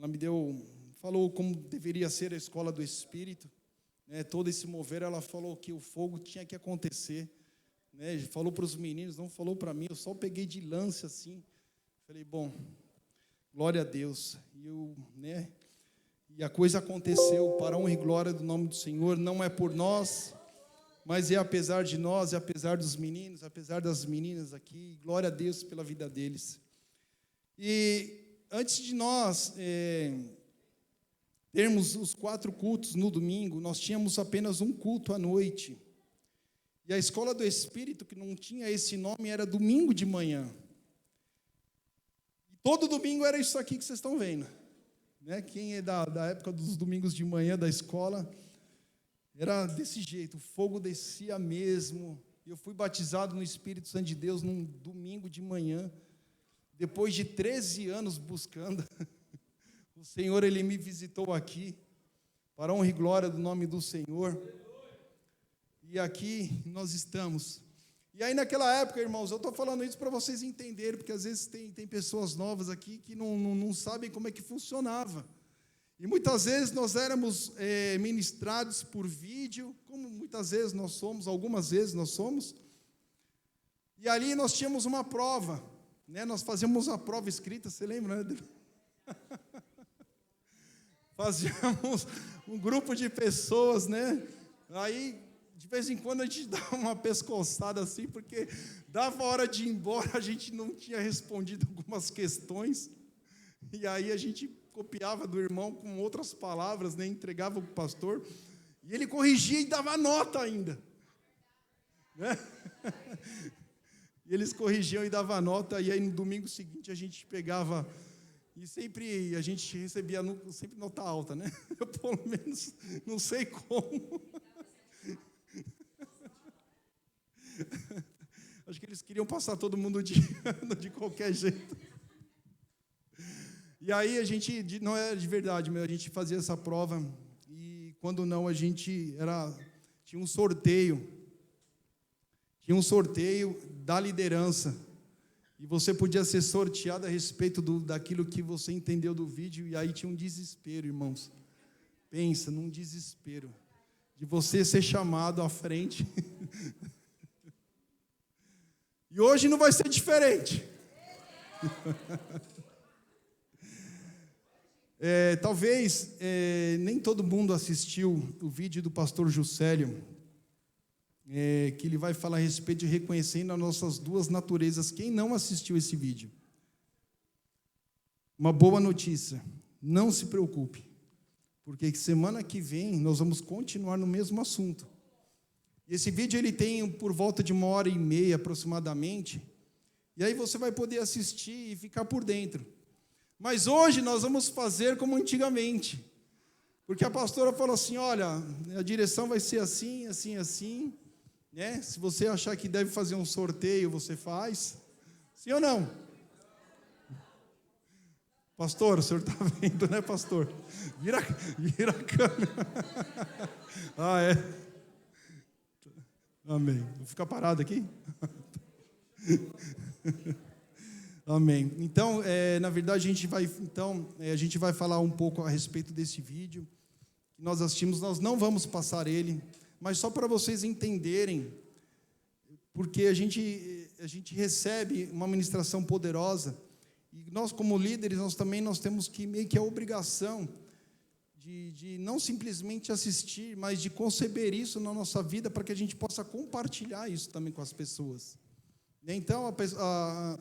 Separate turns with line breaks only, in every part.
ela falou como deveria ser a escola do Espírito, né? Todo esse mover, ela falou que o fogo tinha que acontecer, né? Falou para os meninos, não falou para mim, eu só peguei de lance assim. Falei, bom, glória a Deus. E a coisa aconteceu para a honra e glória do nome do Senhor. Não é por nós, mas é apesar de nós, é apesar dos meninos, apesar das meninas aqui. Glória a Deus pela vida deles. E antes de nós termos os 4 cultos no domingo, nós tínhamos apenas um culto à noite. E a escola do Espírito, que não tinha esse nome, era domingo de manhã. E todo domingo era isso aqui que vocês estão vendo, né? Quem é da época dos domingos de manhã da escola, era desse jeito, o fogo descia mesmo. Eu fui batizado no Espírito Santo de Deus num domingo de manhã, depois de 13 anos buscando. O Senhor, Ele me visitou aqui, para a honra e glória do nome do Senhor. E aqui nós estamos. E aí naquela época, irmãos, eu estou falando isso para vocês entenderem, porque às vezes tem pessoas novas aqui que não sabem como é que funcionava. E muitas vezes nós éramos ministrados por vídeo, como muitas vezes nós somos, algumas vezes nós somos. E ali nós tínhamos uma prova, né? Nós fazíamos uma prova escrita, você lembra, né? Fazíamos um grupo de pessoas, né? Aí, de vez em quando, a gente dava uma pescoçada assim, porque dava hora de ir embora, a gente não tinha respondido algumas questões, e aí a gente copiava do irmão com outras palavras, né? Entregava para o pastor, e ele corrigia e dava nota ainda, né? E eles corrigiam e davam nota, e aí no domingo seguinte a gente pegava... E sempre a gente recebia sempre nota alta, né? Eu, pelo menos, não sei como. Acho que eles queriam passar todo mundo de ano de qualquer jeito. E aí a gente, não era de verdade, mas a gente fazia essa prova, e quando não, a gente tinha um sorteio. Tinha um sorteio da liderança. E você podia ser sorteado a respeito daquilo que você entendeu do vídeo, e aí tinha um desespero, irmãos. Pensa num desespero de você ser chamado à frente. E hoje não vai ser diferente. Talvez nem todo mundo assistiu o vídeo do pastor Juscelio, que ele vai falar a respeito de reconhecendo as nossas 2 naturezas. Quem não assistiu esse vídeo? Uma boa notícia, não se preocupe, porque semana que vem nós vamos continuar no mesmo assunto. Esse vídeo ele tem por volta de 1h30 aproximadamente, e aí você vai poder assistir e ficar por dentro. Mas hoje nós vamos fazer como antigamente, porque a pastora falou assim, olha, a direção vai ser assim, assim, assim, né? Se você achar que deve fazer um sorteio, você faz. Sim ou não? Pastor, o senhor está vendo, né, pastor? Vira a câmera. Ah, é? Amém. Vou ficar parado aqui? Amém. Então, na verdade, a gente vai falar um pouco a respeito desse vídeo que nós assistimos. Nós não vamos passar ele, mas só para vocês entenderem, porque a gente recebe uma ministração poderosa, e nós como líderes, nós temos que meio que a obrigação de não simplesmente assistir, mas de conceber isso na nossa vida, para que a gente possa compartilhar isso também com as pessoas. Então,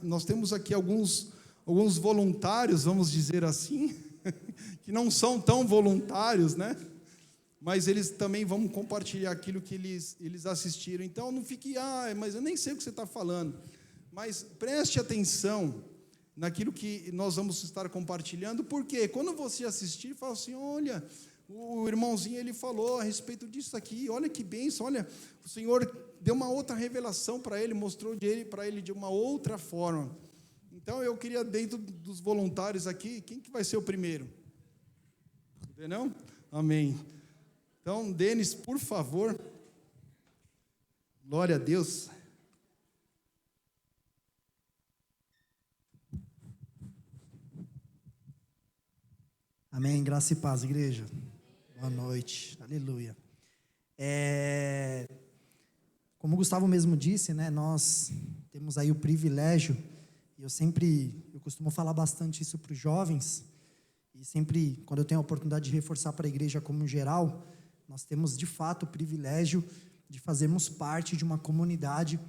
nós temos aqui alguns voluntários, vamos dizer assim, que não são tão voluntários, né? Mas eles também vão compartilhar aquilo que eles assistiram. Então, não fique, mas eu nem sei o que você está falando. Mas preste atenção naquilo que nós vamos estar compartilhando, porque quando você assistir, fala assim, olha, o irmãozinho, ele falou a respeito disso aqui, olha que bênção, olha, o Senhor deu uma outra revelação para ele, mostrou para ele de uma outra forma. Então, eu queria, dentro dos voluntários aqui, quem que vai ser o primeiro? Não? Amém. Então, Denis, por favor. Glória a Deus.
Amém, graça e paz, igreja. Boa noite, aleluia. Como o Gustavo mesmo disse, né, nós temos aí o privilégio, e eu costumo falar bastante isso para os jovens, e sempre, quando eu tenho a oportunidade de reforçar para a igreja como geral, nós temos de fato o privilégio de fazermos parte de uma comunidade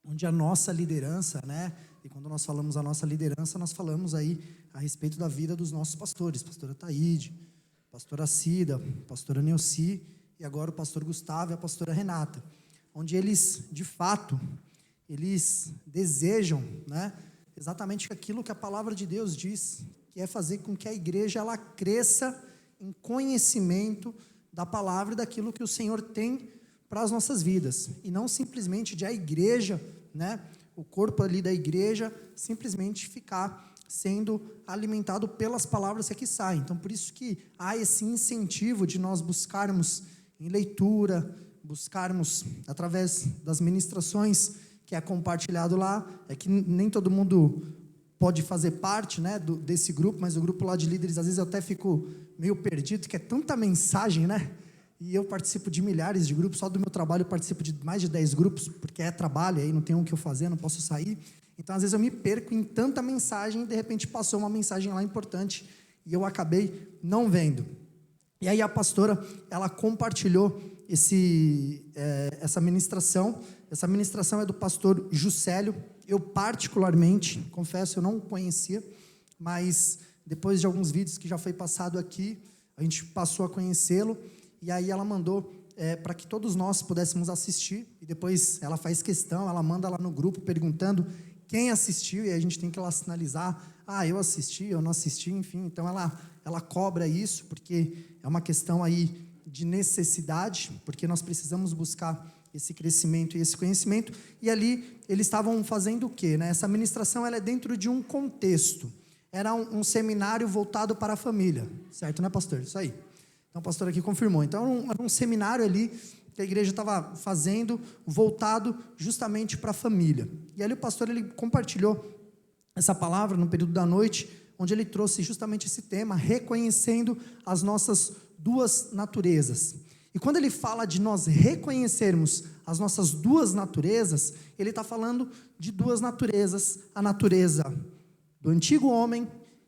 onde a nossa liderança, né, e quando nós falamos a nossa liderança, nós falamos aí a respeito da vida dos nossos pastores, pastora Taíde, pastora Cida, pastora Neuci, e agora o pastor Gustavo e a pastora Renata, onde eles, de fato, eles desejam, né, exatamente aquilo que a palavra de Deus diz, que é fazer com que a igreja ela cresça em conhecimento da palavra e daquilo que o Senhor tem para as nossas vidas, e não simplesmente de a igreja, né, o corpo ali da igreja, simplesmente ficar sendo alimentado pelas palavras que aqui saem. Então, por isso que há esse incentivo de nós buscarmos em leitura, buscarmos através das ministrações que é compartilhado lá, é que nem todo mundo pode fazer parte, né, desse grupo, mas o grupo lá de líderes, às vezes eu até fico meio perdido, que é tanta mensagem, né, e eu participo de milhares de grupos, só do meu trabalho eu participo de mais de 10 grupos, porque é trabalho, aí não tem o que eu fazer, não posso sair, então às vezes eu me perco em tanta mensagem, e de repente passou uma mensagem lá importante, e eu acabei não vendo, e aí a pastora, ela compartilhou essa ministração é do pastor Juscelio, eu particularmente, confesso, eu não conhecia, mas depois de alguns vídeos que já foi passado aqui, a gente passou a conhecê-lo, e aí ela mandou para que todos nós pudéssemos assistir, e depois ela faz questão, ela manda lá no grupo perguntando quem assistiu, e a gente tem que lá sinalizar, eu assisti, eu não assisti, enfim, então ela cobra isso, porque é uma questão aí de necessidade, porque nós precisamos buscar esse crescimento e esse conhecimento, e ali eles estavam fazendo o quê, né? Essa ministração ela é dentro de um contexto, era um seminário voltado para a família, certo, né, pastor? Isso aí. Então o pastor aqui confirmou. Então era um seminário ali que a igreja estava fazendo, voltado justamente para a família. E ali o pastor ele compartilhou essa palavra no período da noite, onde ele trouxe justamente esse tema, reconhecendo as nossas duas naturezas. E quando ele fala de nós reconhecermos as nossas duas naturezas, ele está falando de duas naturezas, a natureza do antigo homem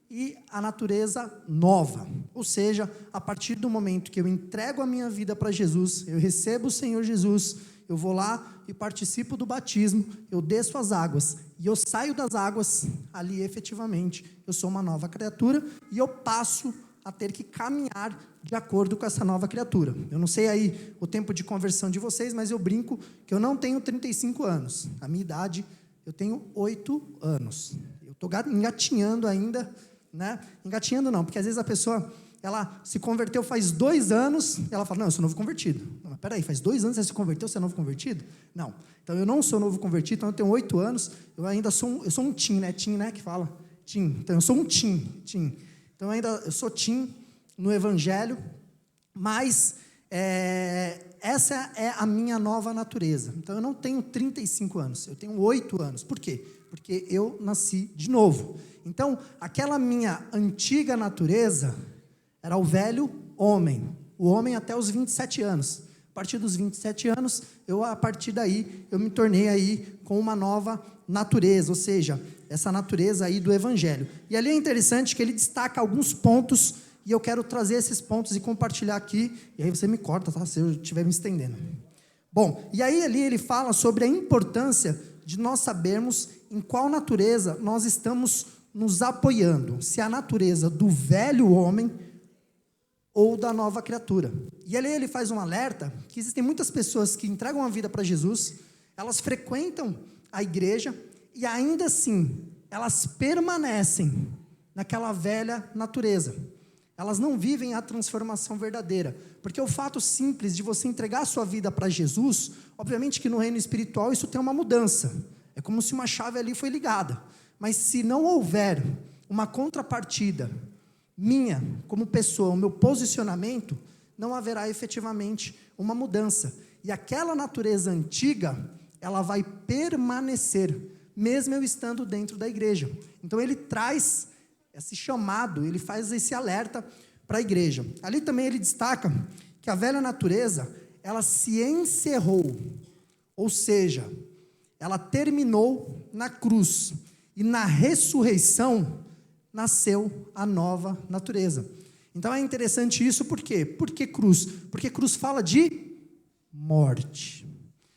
e a natureza nova, ou seja, a partir do momento que eu entrego a minha vida para Jesus, eu recebo o Senhor Jesus, eu vou lá e participo do batismo, eu desço as águas, e eu saio das águas, ali efetivamente, eu sou uma nova criatura, e eu passo a ter que caminhar de acordo com essa nova criatura. Eu não sei aí o tempo de conversão de vocês, mas eu brinco que eu não tenho 35 anos, a minha idade, eu tenho 8 anos, eu estou engatinhando ainda, né? Engatinhando não, porque às vezes a pessoa, ela se converteu faz 2 anos, e ela fala, não, eu sou novo convertido. Não, mas peraí, faz 2 anos você se converteu, você é novo convertido? Não, então eu não sou novo convertido, então eu tenho 8 anos, eu ainda sou um teen, né? Teen, né, que fala? Teen, então eu sou um teen. Então eu sou teen no evangelho, mas essa é a minha nova natureza. Então eu não tenho 35 anos, eu tenho 8 anos. Por quê? Porque eu nasci de novo. Então, aquela minha antiga natureza era o velho homem, o homem até os 27 anos. A partir dos 27 anos, a partir daí, eu me tornei aí com uma nova natureza, ou seja, essa natureza aí do evangelho. E ali é interessante que ele destaca alguns pontos, e eu quero trazer esses pontos e compartilhar aqui, e aí você me corta, tá? Se eu estiver me estendendo. Bom, e aí ali ele fala sobre a importância de nós sabermos em qual natureza nós estamos nos apoiando, se é a natureza do velho homem ou da nova criatura. E ali ele faz um alerta que existem muitas pessoas que entregam a vida para Jesus, elas frequentam a igreja e ainda assim elas permanecem naquela velha natureza. Elas não vivem a transformação verdadeira, porque o fato simples de você entregar a sua vida para Jesus, obviamente que no reino espiritual isso tem uma mudança, é como se uma chave ali foi ligada, mas se não houver uma contrapartida minha, como pessoa, o meu posicionamento, não haverá efetivamente uma mudança, e aquela natureza antiga, ela vai permanecer, mesmo eu estando dentro da igreja. Então ele traz esse chamado, ele faz esse alerta para a igreja. Ali também ele destaca que a velha natureza, ela se encerrou, ou seja, ela terminou na cruz, e na ressurreição nasceu a nova natureza. Então é interessante isso, por quê? Por que cruz? Porque cruz fala de morte.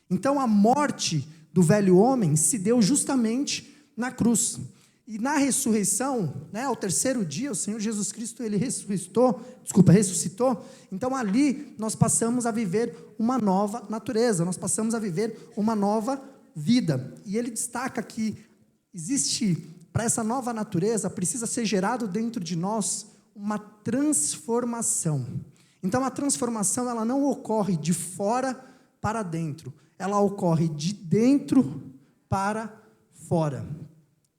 Então a morte do velho homem se deu justamente na cruz. E na ressurreição, ao terceiro dia, o Senhor Jesus Cristo, ele ressuscitou. Então ali nós passamos a viver uma nova natureza, nós passamos a viver uma nova vida. E ele destaca que existe, para essa nova natureza, precisa ser gerado dentro de nós uma transformação. Então a transformação, ela não ocorre de fora para dentro, ela ocorre de dentro para fora.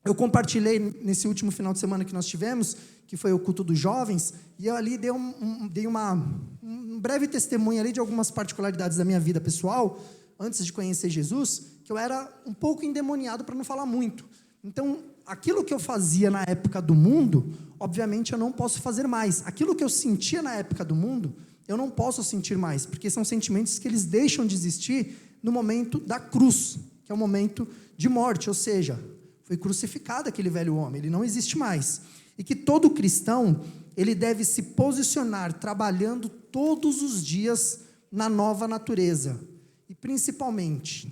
Eu compartilhei nesse último final de semana que nós tivemos, que foi o culto dos jovens, e eu ali dei um breve testemunho ali de algumas particularidades da minha vida pessoal, antes de conhecer Jesus, que eu era um pouco endemoniado, para não falar muito. Então, aquilo que eu fazia na época do mundo, obviamente eu não posso fazer mais. Aquilo que eu sentia na época do mundo, eu não posso sentir mais, porque são sentimentos que eles deixam de existir no momento da cruz, que é o momento de morte, ou seja, foi crucificado aquele velho homem, ele não existe mais. E que todo cristão, ele deve se posicionar trabalhando todos os dias na nova natureza. E principalmente,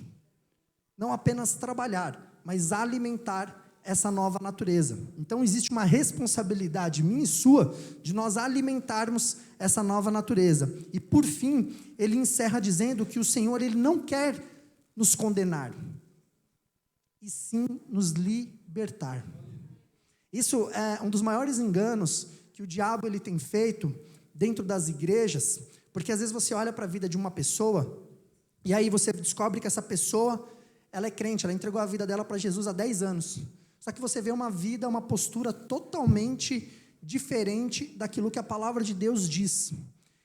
não apenas trabalhar, mas alimentar essa nova natureza. Então existe uma responsabilidade minha e sua de nós alimentarmos essa nova natureza. E por fim, ele encerra dizendo que o Senhor, ele não quer nos condenar, e sim nos libertar. Isso é um dos maiores enganos que o diabo ele tem feito dentro das igrejas, porque às vezes você olha para a vida de uma pessoa, e aí você descobre que essa pessoa, ela é crente, ela entregou a vida dela para Jesus há 10 anos, só que você vê uma vida, uma postura totalmente diferente daquilo que a palavra de Deus diz.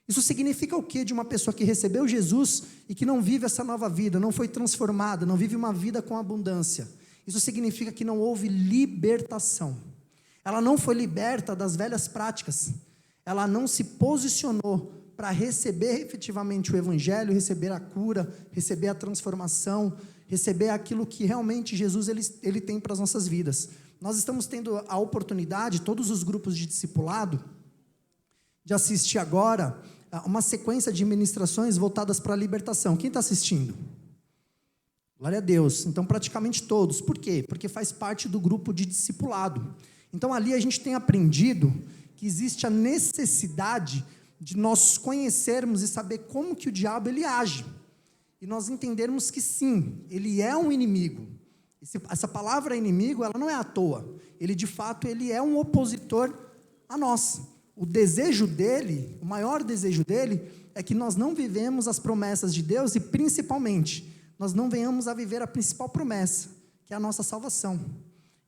Isso significa o quê de uma pessoa que recebeu Jesus e que não vive essa nova vida, não foi transformada, não vive uma vida com abundância? Isso significa que não houve libertação. Ela não foi liberta das velhas práticas, ela não se posicionou para receber efetivamente o evangelho, receber a cura, receber a transformação, receber aquilo que realmente Jesus ele tem para as nossas vidas. Nós estamos tendo a oportunidade, todos os grupos de discipulado, de assistir agora uma sequência de ministrações voltadas para a libertação. Quem está assistindo? Glória a Deus. Então praticamente todos. Por quê? Porque faz parte do grupo de discipulado. Então ali a gente tem aprendido que existe a necessidade de nós conhecermos e saber como que o diabo ele age. E nós entendermos que sim, ele é um inimigo. Essa palavra inimigo, ela não é à toa. Ele de fato, ele é um opositor a nós. O desejo dele, o maior desejo dele, é que nós não vivemos as promessas de Deus e principalmente, nós não venhamos a viver a principal promessa, que é a nossa salvação.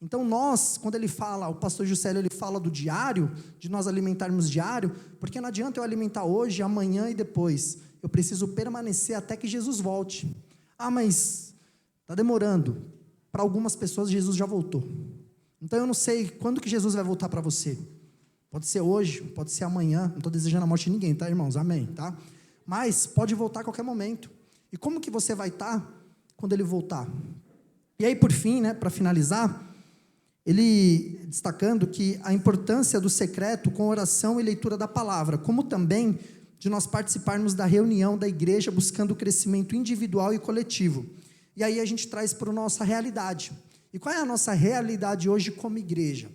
Então nós, quando ele fala, o pastor Juscelio, ele fala do diário, de nós alimentarmos diário, porque não adianta eu alimentar hoje, amanhã e depois, eu preciso permanecer até que Jesus volte. Ah, mas está demorando. Para algumas pessoas Jesus já voltou. Então eu não sei quando que Jesus vai voltar para você. Pode ser hoje, pode ser amanhã, não estou desejando a morte de ninguém, tá, irmãos? Amém, tá? Mas pode voltar a qualquer momento. E como que você vai estar quando ele voltar? E aí, por fim, para finalizar, ele destacando que a importância do secreto com oração e leitura da palavra, como também de nós participarmos da reunião da igreja buscando o crescimento individual e coletivo. E aí a gente traz para a nossa realidade. E qual é a nossa realidade hoje como igreja?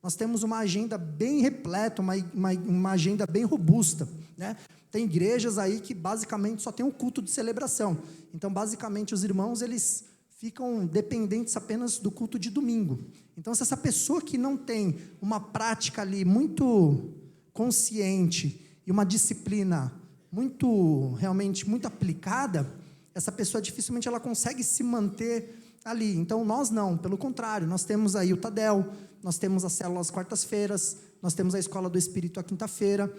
Nós temos uma agenda bem repleta, uma agenda bem robusta, né? Tem igrejas aí que basicamente só tem um culto de celebração. Então, basicamente, os irmãos, eles ficam dependentes apenas do culto de domingo. Então, se essa pessoa que não tem uma prática ali muito consciente e uma disciplina realmente muito aplicada, essa pessoa dificilmente ela consegue se manter ali. Então, nós não, pelo contrário, nós temos aí o Tadel, nós temos a célula às quartas-feiras, nós temos a escola do Espírito à quinta-feira,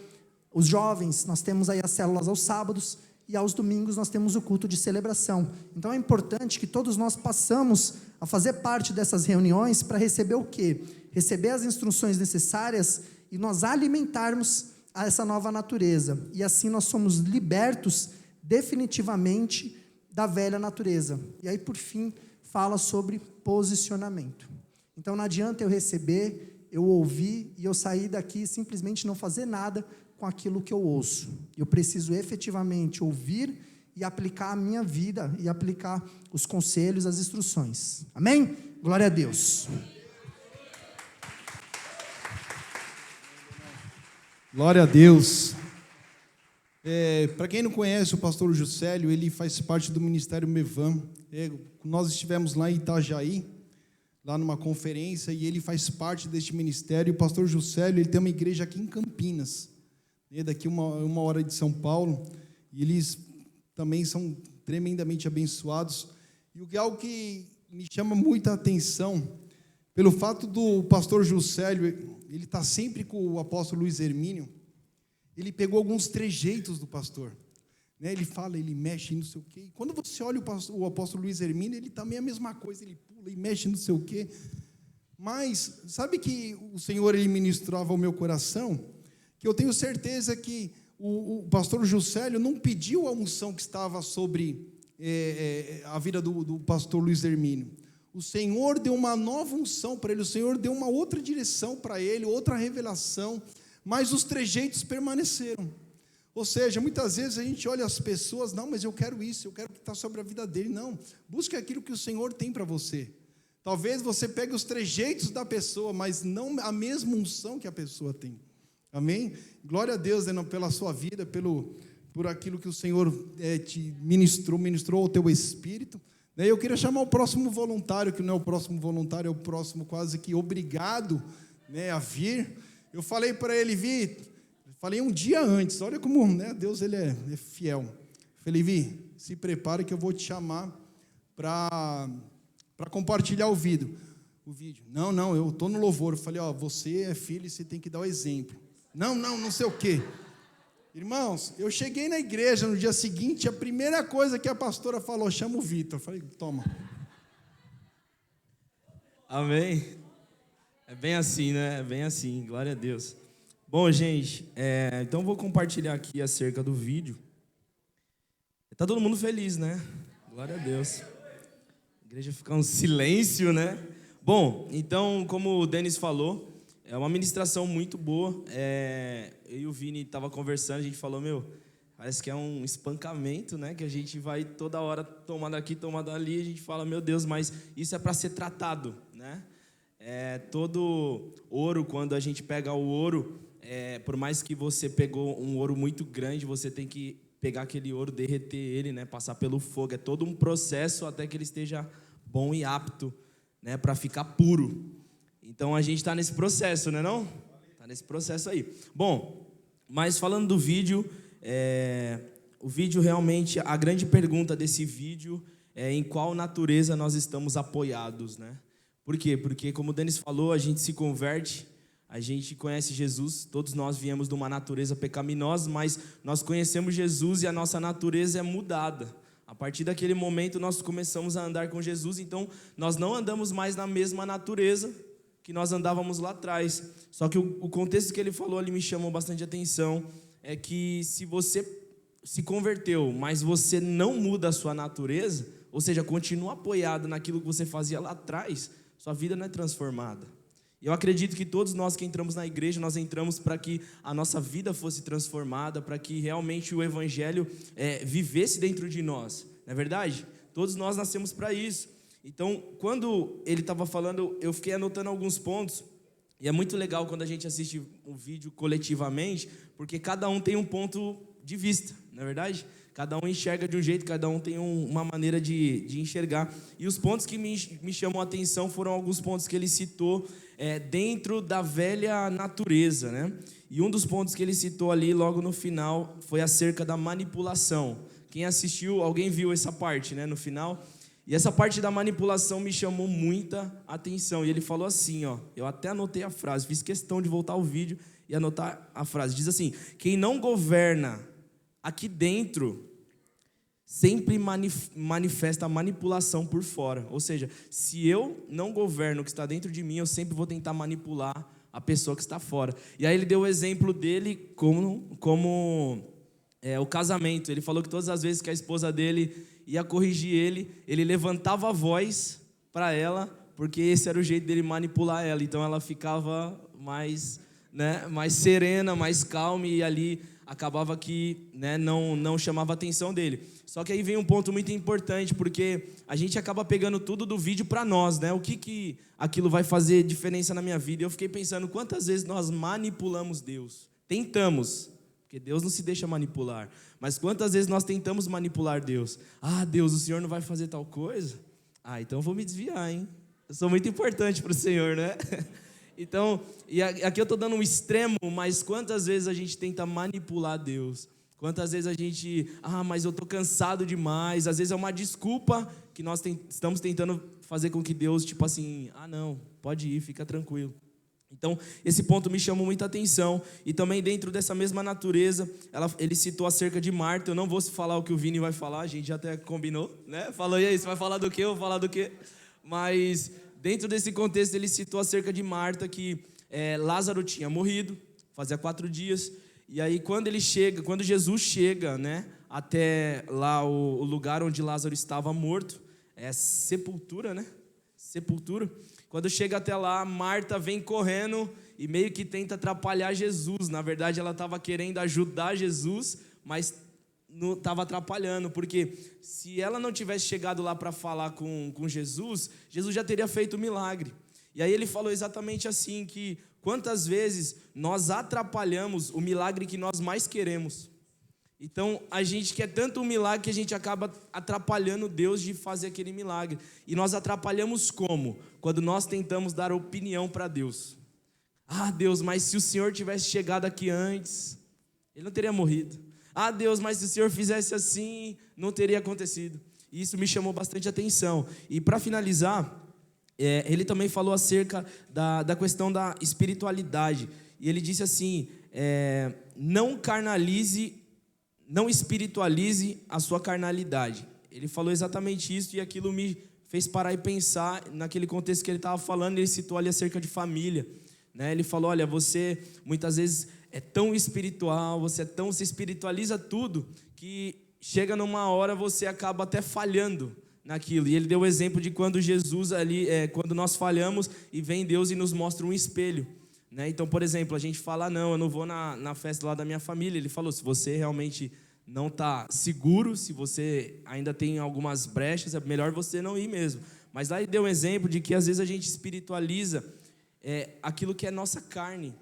os jovens, nós temos aí as células aos sábados, e aos domingos nós temos o culto de celebração. Então é importante que todos nós passamos a fazer parte dessas reuniões para receber o quê? receber as instruções necessárias e nós alimentarmos a essa nova natureza. E assim nós somos libertos definitivamente da velha natureza. E aí, por fim, fala sobre posicionamento. Então, não adianta eu receber, eu ouvir e eu sair daqui e simplesmente não fazer nada com aquilo que eu ouço. Eu preciso efetivamente ouvir e aplicar a minha vida e aplicar os conselhos, as instruções. Amém? Glória a Deus.
Glória a Deus. Para quem não conhece o pastor Juscelio, ele faz parte do Ministério Mevan. Nós estivemos lá em Itajaí, lá numa conferência, e ele faz parte deste ministério. O pastor Juscelio, ele tem uma igreja aqui em Campinas, daqui uma hora de São Paulo, e eles também são tremendamente abençoados. E algo que me chama muita atenção, pelo fato do pastor Juscelio, ele está sempre com o apóstolo Luiz Hermínio, ele pegou alguns trejeitos do pastor, né? Ele fala, ele mexe, não sei o quê. E quando você olha o apóstolo Luiz Hermínio, ele também é a mesma coisa, ele pula e mexe, não sei o quê. Mas, sabe que o Senhor, ele ministrava ao meu coração, que eu tenho certeza que o pastor Juscelio não pediu a unção que estava sobre a vida do pastor Luiz Hermínio. O Senhor deu uma nova unção para ele, o Senhor deu uma outra direção para ele, outra revelação, mas os trejeitos permaneceram. Ou seja, muitas vezes a gente olha as pessoas, não, mas eu quero isso, eu quero que está sobre a vida dele. Não, busque aquilo que o Senhor tem para você. Talvez você pegue os trejeitos da pessoa, mas não a mesma unção que a pessoa tem. Amém? Glória a Deus, né, pela sua vida, por aquilo que o Senhor te ministrou ao teu espírito. Eu queria chamar o próximo voluntário, que não é o próximo voluntário, é o próximo quase que obrigado, né, a vir. Eu falei para ele vir, falei um dia antes, olha como, né, Deus ele é fiel. Falei, Vi, se prepare que eu vou te chamar para compartilhar o vídeo. Não, eu estou no louvor. Eu falei, você é filho e você tem que dar o exemplo. Não sei o quê. Irmãos, eu cheguei na igreja no dia seguinte, a primeira coisa que a pastora falou, chama o Vitor. Eu falei, toma.
Amém. É bem assim, né? É bem assim, glória a Deus. Bom, gente, então vou compartilhar aqui acerca do vídeo. Tá todo mundo feliz, né? Glória a Deus. A igreja fica um silêncio, né? Bom, então, como o Denis falou, é uma ministração muito boa. Eu e o Vini tava conversando, a gente falou, parece que é um espancamento, né? Que a gente vai toda hora tomar daqui, tomar dali, a gente fala, meu Deus, mas isso é para ser tratado, né? Todo ouro, quando a gente pega o ouro, por mais que você pegou um ouro muito grande, você tem que pegar aquele ouro, derreter ele, né? Passar pelo fogo. É todo um processo até que ele esteja bom e apto, né? Para ficar puro. Então a gente está nesse processo, né não? Está nesse processo aí. Bom, mas falando do vídeo, o vídeo realmente, a grande pergunta desse vídeo é em qual natureza nós estamos apoiados, né? Por quê? Porque, como o Denis falou, a gente se converte, a gente conhece Jesus, todos nós viemos de uma natureza pecaminosa, mas nós conhecemos Jesus e a nossa natureza é mudada. A partir daquele momento, nós começamos a andar com Jesus, então nós não andamos mais na mesma natureza que nós andávamos lá atrás. Só que o contexto que ele falou ali me chamou bastante atenção, é que se você se converteu, mas você não muda a sua natureza, ou seja, continua apoiado naquilo que você fazia lá atrás, sua vida não é transformada. Eu acredito que todos nós que entramos na igreja, nós entramos para que a nossa vida fosse transformada, para que realmente o evangelho vivesse dentro de nós, não é verdade? Todos nós nascemos para isso. Então, quando ele estava falando, eu fiquei anotando alguns pontos, e é muito legal quando a gente assiste um vídeo coletivamente, porque cada um tem um ponto de vista, não é verdade? Cada um enxerga de um jeito, cada um tem uma maneira de enxergar. E os pontos que me chamam a atenção foram alguns pontos que ele citou dentro da velha natureza, né? E um dos pontos que ele citou ali logo no final foi acerca da manipulação. Quem assistiu, alguém viu essa parte, né, no final? E essa parte da manipulação me chamou muita atenção. E ele falou assim, eu até anotei a frase, fiz questão de voltar ao vídeo e anotar a frase. Diz assim, quem não governa aqui dentro sempre manifesta a manipulação por fora. Ou seja, se eu não governo o que está dentro de mim, eu sempre vou tentar manipular a pessoa que está fora. E aí ele deu o exemplo dele como o casamento. Ele falou que todas as vezes que a esposa dele ia corrigir ele levantava a voz para ela, porque esse era o jeito dele manipular ela. Então ela ficava mais serena, mais calma, e ali acabava que não chamava a atenção dele. Só que aí vem um ponto muito importante, porque a gente acaba pegando tudo do vídeo para nós, né? O que aquilo vai fazer diferença na minha vida? Eu fiquei pensando, quantas vezes nós manipulamos Deus? Tentamos, porque Deus não se deixa manipular. Mas quantas vezes nós tentamos manipular Deus? Ah, Deus, o Senhor não vai fazer tal coisa? Ah, então eu vou me desviar, hein? Eu sou muito importante para o Senhor, né? Então, e aqui eu estou dando um extremo, mas quantas vezes a gente tenta manipular Deus? Quantas vezes a gente, mas eu estou cansado demais. Às vezes é uma desculpa que nós estamos tentando fazer com que Deus, tipo assim, não, pode ir, fica tranquilo. Então, esse ponto me chamou muita atenção. E também dentro dessa mesma natureza, ele citou acerca de Marta. Eu não vou falar o que o Vini vai falar, a gente já até combinou, né? Falou, e aí, você vai falar do quê? Eu vou falar do quê? Mas dentro desse contexto, ele citou acerca de Marta, que Lázaro tinha morrido, fazia 4 dias. E aí, quando Jesus chega, né, até lá o lugar onde Lázaro estava morto, sepultura, né? Sepultura. Quando chega até lá, Marta vem correndo e meio que tenta atrapalhar Jesus. Na verdade, ela estava querendo ajudar Jesus, mas estava atrapalhando, porque se ela não tivesse chegado lá para falar com Jesus, Jesus já teria feito o milagre. E aí ele falou exatamente assim, que quantas vezes nós atrapalhamos o milagre que nós mais queremos. Então, a gente quer tanto um milagre que a gente acaba atrapalhando Deus de fazer aquele milagre. E nós atrapalhamos como? Quando nós tentamos dar opinião para Deus. Deus, mas se o Senhor tivesse chegado aqui antes, ele não teria morrido. Deus, mas se o Senhor fizesse assim, não teria acontecido. E isso me chamou bastante atenção. E para finalizar, ele também falou acerca da questão da espiritualidade. E ele disse assim, não espiritualize a sua carnalidade. Ele falou exatamente isso, e aquilo me fez parar e pensar naquele contexto que ele estava falando. Ele citou ali acerca de família, né? Ele falou, olha, você muitas vezes é tão espiritual, você espiritualiza tudo, que chega numa hora você acaba até falhando naquilo. E ele deu o exemplo de quando Jesus ali, quando nós falhamos e vem Deus e nos mostra um espelho, né? Então, por exemplo, a gente fala, não, eu não vou na festa lá da minha família. Ele falou, se você realmente não está seguro, se você ainda tem algumas brechas, é melhor você não ir mesmo. Mas lá ele deu um exemplo de que às vezes a gente espiritualiza aquilo que é nossa carne,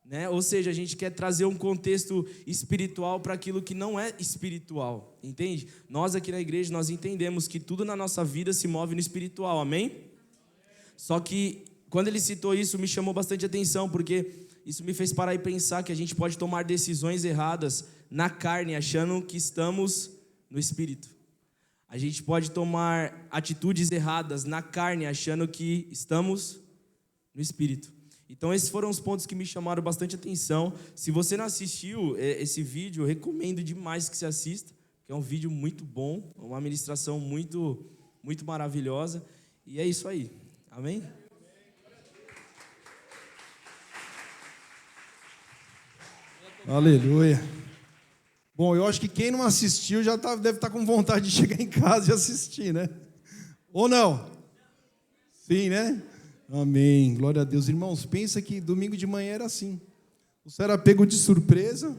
né? Ou seja, a gente quer trazer um contexto espiritual para aquilo que não é espiritual, entende? Nós aqui na igreja, nós entendemos que tudo na nossa vida se move no espiritual, amém? Só que quando ele citou isso, me chamou bastante atenção, porque isso me fez parar e pensar que a gente pode tomar decisões erradas na carne, achando que estamos no espírito. A gente pode tomar atitudes erradas na carne, achando que estamos no espírito. Então esses foram os pontos que me chamaram bastante atenção. Se você não assistiu esse vídeo, eu recomendo demais que você assista, que é um vídeo muito bom, uma ministração muito, muito maravilhosa. E é isso aí, amém?
Aleluia. Bom, eu acho que quem não assistiu já deve estar com vontade de chegar em casa e assistir, né? Ou não? Sim, né? Amém. Glória a Deus. Irmãos, pensa que domingo de manhã era assim. Você era pego de surpresa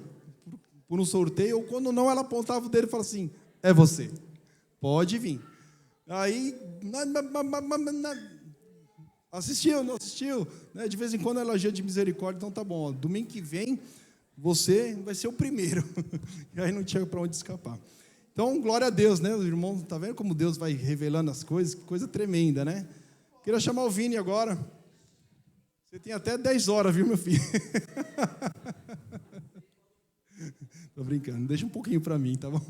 por um sorteio, ou quando não, ela apontava o dedo e falava assim, é você. Pode vir. Aí, assistiu, não assistiu? Né? De vez em quando ela agia de misericórdia, então tá bom. Domingo que vem, você vai ser o primeiro. E aí não tinha para onde escapar. Então, glória a Deus, né? Os irmãos, tá vendo como Deus vai revelando as coisas? Que coisa tremenda, né? Queria chamar o Vini agora. Você tem até 10 horas, viu, meu filho? Tô brincando. Deixa um pouquinho para mim, tá bom?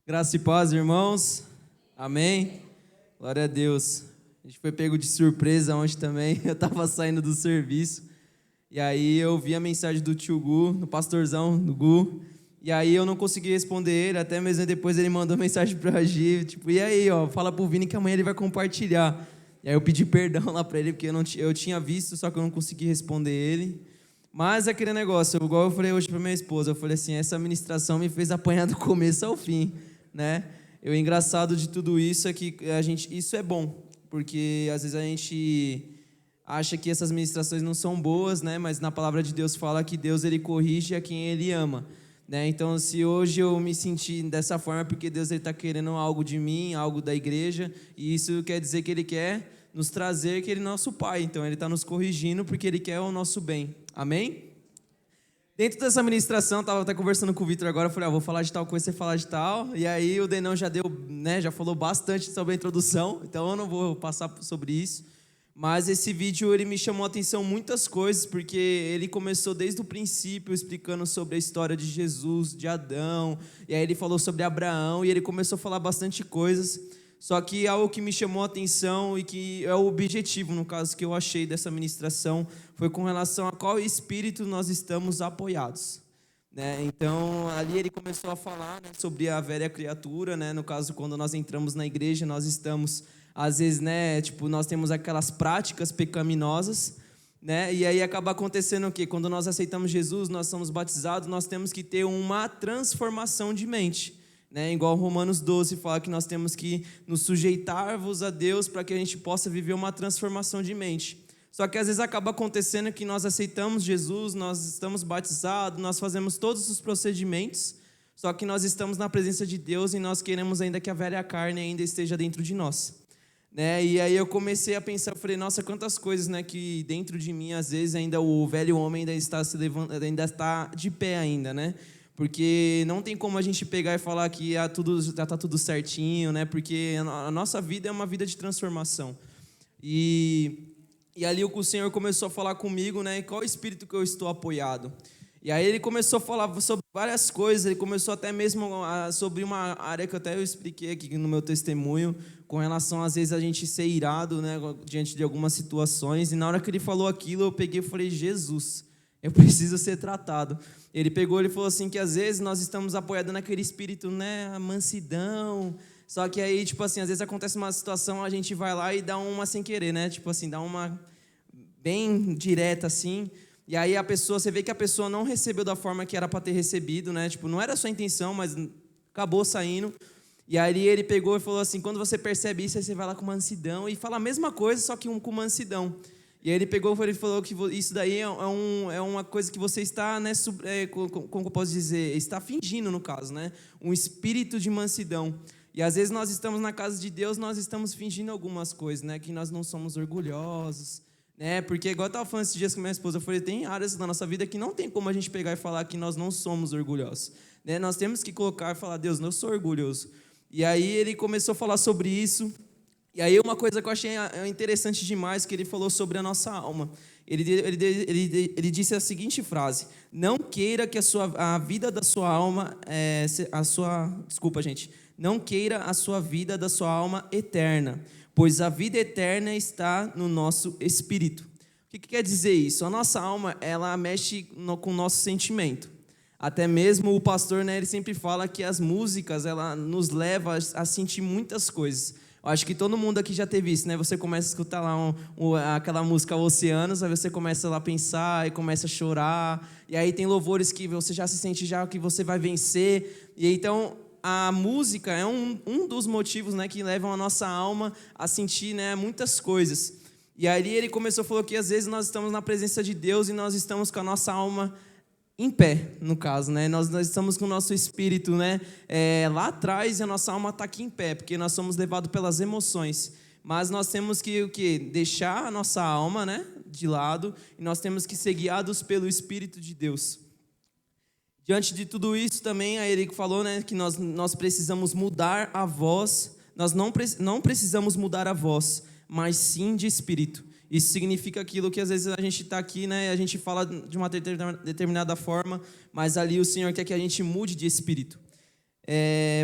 Graça e paz, irmãos. Amém. Glória a Deus. A gente foi pego de surpresa ontem também. Eu estava saindo do serviço E aí eu vi a mensagem do tio Gu, do pastorzão, do Gu. E aí eu não consegui responder ele, até mesmo depois ele mandou mensagem pra Gi, tipo, e aí, ó, fala pro Vini que amanhã ele vai compartilhar. E aí eu pedi perdão lá pra ele, porque eu tinha visto, só que eu não consegui responder ele. Mas aquele negócio, igual eu falei hoje pra minha esposa, eu falei assim, essa ministração me fez apanhar do começo ao fim, né? O engraçado de tudo isso é que isso é bom, porque às vezes a gente acha que essas ministrações não são boas, né? Mas na palavra de Deus fala que Deus ele corrige a quem ele ama. Né? Então, se hoje eu me senti dessa forma, é porque Deus está querendo algo de mim, algo da igreja, e isso quer dizer que Ele quer nos trazer, que Ele é nosso Pai. Então, Ele está nos corrigindo porque Ele quer o nosso bem. Amém? Dentro dessa ministração, eu estava até conversando com o Vitor agora, eu falei, vou falar de tal coisa, você falar de tal, e aí o Denão já deu, né, já falou bastante sobre a introdução, então eu não vou passar sobre isso. Mas esse vídeo ele me chamou a atenção muitas coisas, porque ele começou desde o princípio explicando sobre a história de Jesus, de Adão, e aí ele falou sobre Abraão, e ele começou a falar bastante coisas. Só que algo que me chamou a atenção e que é o objetivo, no caso, que eu achei dessa ministração, foi com relação a qual espírito nós estamos apoiados. Né? Então, ali ele começou a falar, né, sobre a velha criatura, né? No caso, quando nós entramos na igreja, nós estamos... Às vezes, né, tipo, nós temos aquelas práticas pecaminosas, né, e aí acaba acontecendo o quê? Quando nós aceitamos Jesus, nós somos batizados, nós temos que ter uma transformação de mente, né, igual Romanos 12 fala que nós temos que nos sujeitar-vos a Deus para que a gente possa viver uma transformação de mente. Só que às vezes acaba acontecendo que nós aceitamos Jesus, nós estamos batizados, nós fazemos todos os procedimentos, só que nós estamos na presença de Deus e nós queremos ainda que a velha carne ainda esteja dentro de nós. Né? E aí eu comecei a pensar, eu falei, nossa, quantas coisas, né, que dentro de mim, às vezes, ainda o velho homem ainda está se levantando, ainda está de pé ainda, né? Porque não tem como a gente pegar e falar que já está tudo certinho, né? Porque a nossa vida é uma vida de transformação. E ali o Senhor começou a falar comigo, né? Qual espírito que eu estou apoiado? E aí ele começou a falar sobre várias coisas, ele começou até mesmo sobre uma área que até eu expliquei aqui no meu testemunho, com relação às vezes a gente ser irado, né, diante de algumas situações, e na hora que ele falou aquilo, eu peguei e falei, Jesus, eu preciso ser tratado. Ele pegou e falou assim, que às vezes nós estamos apoiados naquele espírito, né, a mansidão, só que aí, tipo assim, às vezes acontece uma situação, a gente vai lá e dá uma sem querer, né, tipo assim, dá uma bem direta assim. E aí a pessoa, você vê que a pessoa não recebeu da forma que era para ter recebido, né? Tipo, não era a sua intenção, mas acabou saindo. E aí ele pegou e falou assim, quando você percebe isso, aí você vai lá com mansidão e fala a mesma coisa, só que com mansidão. E aí ele pegou e falou que isso daí é uma coisa que você está, né, como eu posso dizer, está fingindo no caso, né? Um espírito de mansidão. E às vezes nós estamos na casa de Deus, nós estamos fingindo algumas coisas, né? Que nós não somos orgulhosos, né? Porque igual eu estava falando esses dias com minha esposa, eu falei, tem áreas da nossa vida que não tem como a gente pegar e falar que nós não somos orgulhosos, né? Nós temos que colocar e falar, Deus, eu sou orgulhoso. E aí ele começou a falar sobre isso. E aí uma coisa que eu achei interessante demais, que ele falou sobre a nossa alma. Ele disse a seguinte frase, não queira que a vida da sua alma, não queira a sua vida da sua alma eterna, pois a vida eterna está no nosso espírito. O que quer dizer isso? A nossa alma, ela mexe com o nosso sentimento. Até mesmo o pastor, né, ele sempre fala que as músicas, ela nos leva a sentir muitas coisas. Eu acho que todo mundo aqui já teve isso, né? Você começa a escutar lá aquela música Oceanos, aí você começa lá a pensar e começa a chorar. E aí tem louvores que você já se sente já que você vai vencer. E então a música é um dos motivos, né, que levam a nossa alma a sentir, né, muitas coisas. E aí ele falou que às vezes nós estamos na presença de Deus e nós estamos com a nossa alma em pé, no caso, né? Nós estamos com o nosso espírito, né, lá atrás, e a nossa alma está aqui em pé, porque nós somos levados pelas emoções. Mas nós temos que deixar a nossa alma, né, de lado, e nós temos que ser guiados pelo Espírito de Deus. Diante de tudo isso também, aí ele falou, né, que nós precisamos mudar a voz. Nós não precisamos mudar a voz, mas sim de espírito. Isso significa aquilo que às vezes a gente está aqui, né, a gente fala de uma determinada forma, mas ali o Senhor quer que a gente mude de espírito.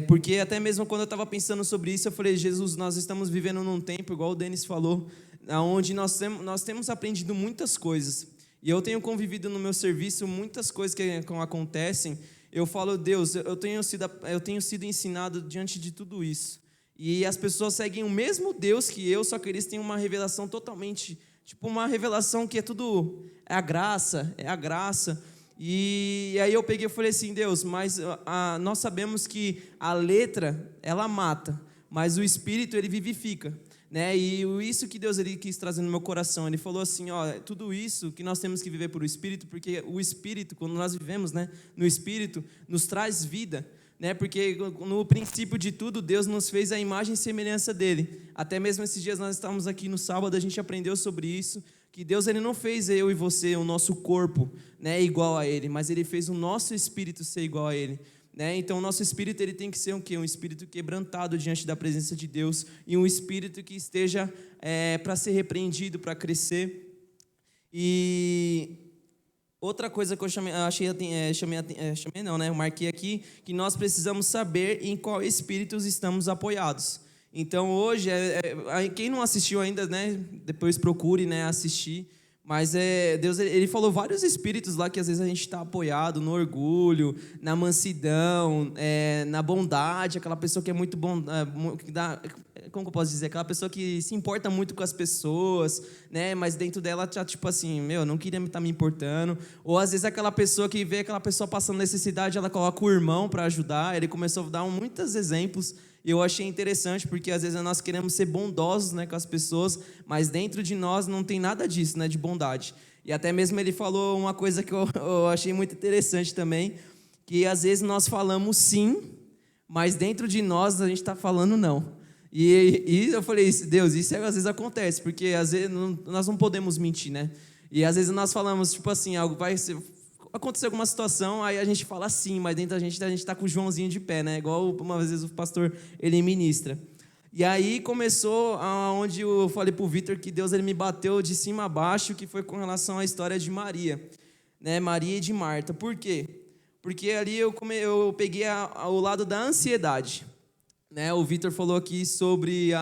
Porque até mesmo quando eu estava pensando sobre isso, eu falei, Jesus, nós estamos vivendo num tempo, igual o Denis falou, onde nós temos aprendido muitas coisas. E eu tenho convivido no meu serviço muitas coisas que acontecem. Eu falo, Deus, eu tenho sido ensinado diante de tudo isso. E as pessoas seguem o mesmo Deus que eu, só que eles têm uma revelação totalmente, tipo uma revelação que é tudo, é a graça. E aí eu peguei e falei assim, Deus, mas nós sabemos que a letra, ela mata, mas o Espírito, ele vivifica. Né? E isso que Deus ele quis trazer no meu coração, ele falou assim, tudo isso que nós temos que viver por o Espírito, porque o Espírito, quando nós vivemos, né, no Espírito, nos traz vida, né? Porque no princípio de tudo, Deus nos fez a imagem e semelhança dele. Até mesmo esses dias nós estávamos aqui no sábado, a gente aprendeu sobre isso, que Deus ele não fez eu e você, o nosso corpo, né, igual a ele, mas ele fez o nosso espírito ser igual a ele. Né? Então o nosso espírito ele tem que ser um quê? Um espírito quebrantado diante da presença de Deus e um espírito que esteja para ser repreendido, para crescer. E outra coisa que eu eu marquei aqui, que nós precisamos saber em qual espíritos estamos apoiados. Então hoje, quem não assistiu ainda, né, depois procure, né, assistir. Mas Deus ele falou vários espíritos lá que às vezes a gente está apoiado no orgulho, na mansidão, na bondade, aquela pessoa que é muito bom, como que eu posso dizer? Aquela pessoa que se importa muito com as pessoas, né? Mas dentro dela tá tipo assim, não queria estar me importando. Ou às vezes aquela pessoa que vê aquela pessoa passando necessidade, ela coloca o irmão para ajudar. Ele começou a dar muitos exemplos. E eu achei interessante, porque às vezes nós queremos ser bondosos, né, com as pessoas, mas dentro de nós não tem nada disso, né, de bondade. E até mesmo ele falou uma coisa que eu achei muito interessante também, que às vezes nós falamos sim, mas dentro de nós a gente está falando não. E eu falei, Deus, isso às vezes acontece, porque às vezes nós não podemos mentir, né? E às vezes nós falamos, tipo assim, algo vai ser... Aconteceu alguma situação, aí a gente fala sim, mas dentro da gente está com o Joãozinho de pé, né? Igual uma vez o pastor, ele ministra. E aí começou onde eu falei para o Vitor que Deus ele me bateu de cima a baixo, que foi com relação à história de Maria, né? Maria e de Marta. Por quê? Porque ali eu peguei o lado da ansiedade, né? O Vitor falou aqui sobre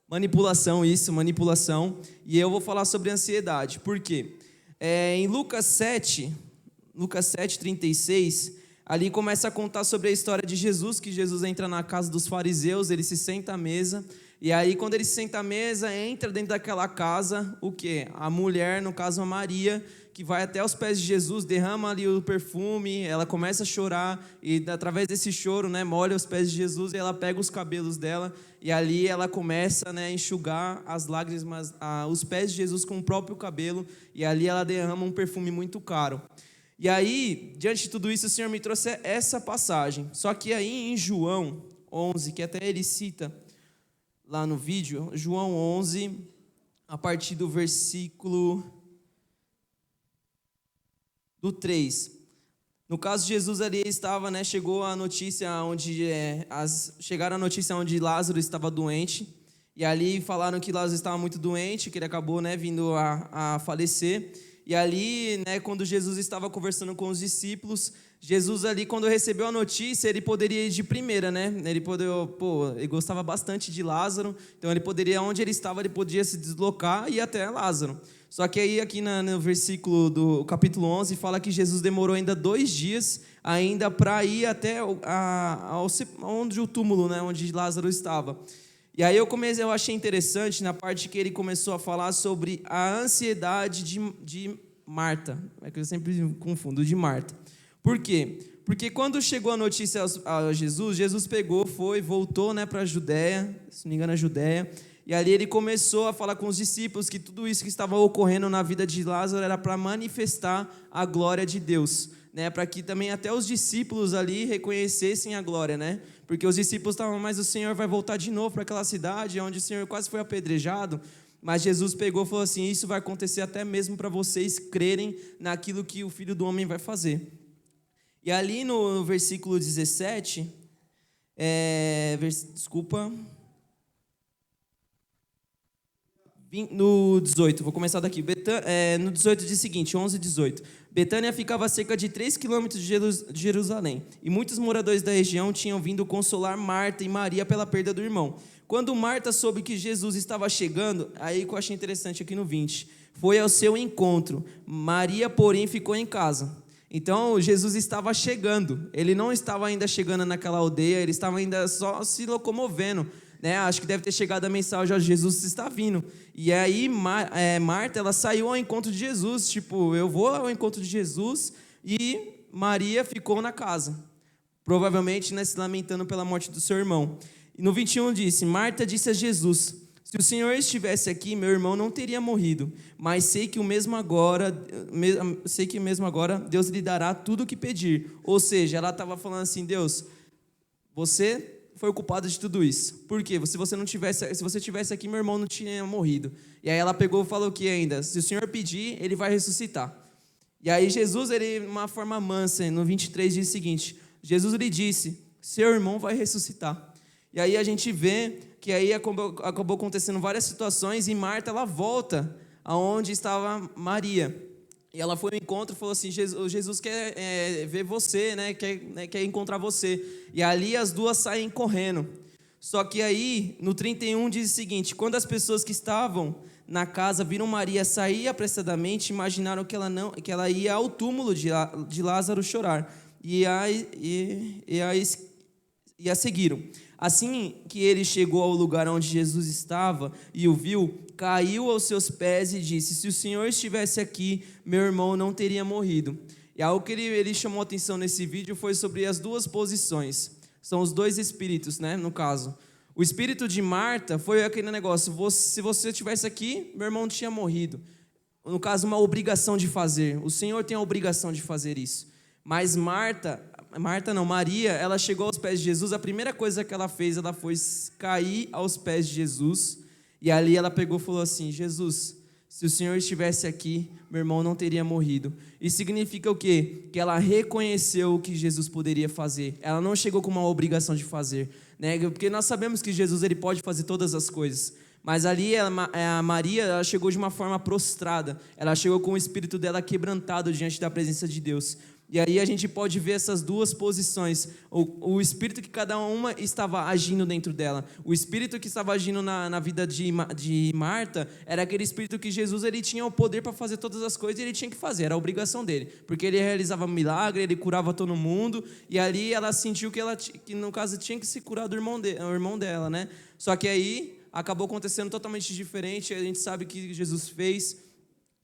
manipulação. E eu vou falar sobre ansiedade. Por quê? Em Lucas 7:36, ali começa a contar sobre a história de Jesus, que Jesus entra na casa dos fariseus, ele se senta à mesa, e aí quando ele se senta à mesa, entra dentro daquela casa, o quê? A mulher, no caso a Maria, que vai até os pés de Jesus, derrama ali o perfume, ela começa a chorar, e através desse choro, né, molha os pés de Jesus, e ela pega os cabelos dela, e ali ela começa, né, a enxugar as lágrimas, os pés de Jesus com o próprio cabelo, e ali ela derrama um perfume muito caro. E aí, diante de tudo isso, o Senhor me trouxe essa passagem. Só que aí em João 11, que até ele cita lá no vídeo, João 11, a partir do versículo do 3. No caso, Jesus ali estava, né, chegou a notícia chegaram a notícia onde Lázaro estava doente, e ali falaram que Lázaro estava muito doente, que ele acabou, né, vindo a falecer. E ali, né, quando Jesus estava conversando com os discípulos, Jesus ali, quando recebeu a notícia, ele poderia ir de primeira, né? Ele gostava bastante de Lázaro, então ele poderia, onde ele estava, ele podia se deslocar e ir até Lázaro. Só que aí aqui no versículo do capítulo 11, fala que Jesus demorou ainda 2 dias ainda para ir até onde o túmulo, né, onde Lázaro estava. E aí eu achei interessante na parte que ele começou a falar sobre a ansiedade de Marta. É que eu sempre confundo, de Marta. Por quê? Porque quando chegou a notícia a Jesus voltou, né, para a Judéia, se não me engano a Judéia, e ali ele começou a falar com os discípulos que tudo isso que estava ocorrendo na vida de Lázaro era para manifestar a glória de Deus, né, para que também até os discípulos ali reconhecessem a glória, né? Porque os discípulos estavam, mas o Senhor vai voltar de novo para aquela cidade onde o Senhor quase foi apedrejado. Mas Jesus pegou e falou assim, isso vai acontecer até mesmo para vocês crerem naquilo que o Filho do Homem vai fazer. E ali no versículo 17, no 18, vou começar daqui. No 18 diz o seguinte, 11:18. Betânia ficava a cerca de 3 quilômetros de Jerusalém, e muitos moradores da região tinham vindo consolar Marta e Maria pela perda do irmão. Quando Marta soube que Jesus estava chegando, aí que eu achei interessante aqui no 20, foi ao seu encontro. Maria, porém, ficou em casa. Então, Jesus estava chegando. Ele não estava ainda chegando naquela aldeia, ele estava ainda só se locomovendo. Né? Acho que deve ter chegado a mensagem: Jesus está vindo. E aí Marta, ela saiu ao encontro de Jesus, tipo, eu vou ao encontro de Jesus, e Maria ficou na casa, provavelmente, né, se lamentando pela morte do seu irmão. E no 21 disse: Marta disse a Jesus: se o Senhor estivesse aqui, meu irmão não teria morrido, mas sei que mesmo agora Deus lhe dará tudo o que pedir. Ou seja, ela estava falando assim: Deus, você foi o culpado de tudo isso. Por quê? Se você tivesse aqui, meu irmão não tinha morrido. E aí ela pegou e falou que ainda, se o Senhor pedir, ele vai ressuscitar. E aí Jesus, ele, de uma forma mansa, no 23 diz o seguinte: Jesus lhe disse: seu irmão vai ressuscitar. E aí a gente vê que aí acabou acontecendo várias situações, e Marta, ela volta aonde estava Maria. E ela foi ao encontro e falou assim: Jesus quer ver você, né? Quer encontrar você. E ali as duas saem correndo. Só que aí, no 31, diz o seguinte: quando as pessoas que estavam na casa viram Maria sair apressadamente, imaginaram que ela ia ao túmulo de Lázaro chorar. E a seguiram. Assim que ele chegou ao lugar onde Jesus estava e o viu, caiu aos seus pés e disse: se o Senhor estivesse aqui, meu irmão não teria morrido. E algo que ele chamou a atenção nesse vídeo foi sobre as duas posições. São os dois espíritos, né, no caso. O espírito de Marta foi aquele negócio: se você estivesse aqui, meu irmão não tinha morrido. No caso, uma obrigação de fazer. O Senhor tem a obrigação de fazer isso. Mas Maria, ela chegou aos pés de Jesus, a primeira coisa que ela fez, ela foi cair aos pés de Jesus, e ali ela pegou e falou assim: Jesus, se o Senhor estivesse aqui, meu irmão não teria morrido. Isso significa o quê? Que ela reconheceu o que Jesus poderia fazer, ela não chegou com uma obrigação de fazer, né? Porque nós sabemos que Jesus, ele pode fazer todas as coisas, mas ali a Maria, ela chegou de uma forma prostrada, ela chegou com o espírito dela quebrantado diante da presença de Deus. E aí a gente pode ver essas duas posições, o espírito que cada uma estava agindo dentro dela. O espírito que estava agindo na vida de Marta era aquele espírito que Jesus, ele tinha o poder para fazer todas as coisas, e ele tinha que fazer, era a obrigação dele, porque ele realizava milagre, ele curava todo mundo, e ali ela sentiu que no caso tinha que se curar do irmão dela, né? Só que aí acabou acontecendo totalmente diferente. A gente sabe que Jesus fez.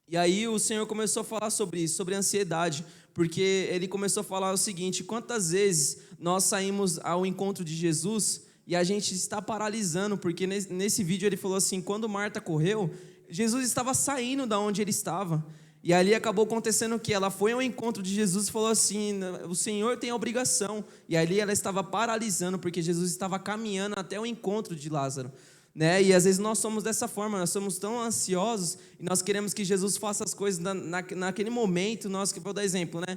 E aí o Senhor começou a falar sobre isso, sobre ansiedade, porque ele começou a falar o seguinte: quantas vezes nós saímos ao encontro de Jesus e a gente está paralisando, porque nesse vídeo ele falou assim: quando Marta correu, Jesus estava saindo da onde ele estava, e ali acabou acontecendo que ela foi ao encontro de Jesus e falou assim: o Senhor tem a obrigação, e ali ela estava paralisando, porque Jesus estava caminhando até o encontro de Lázaro. Né? E às vezes nós somos dessa forma, nós somos tão ansiosos e nós queremos que Jesus faça as coisas naquele momento. Vou dar exemplo, né?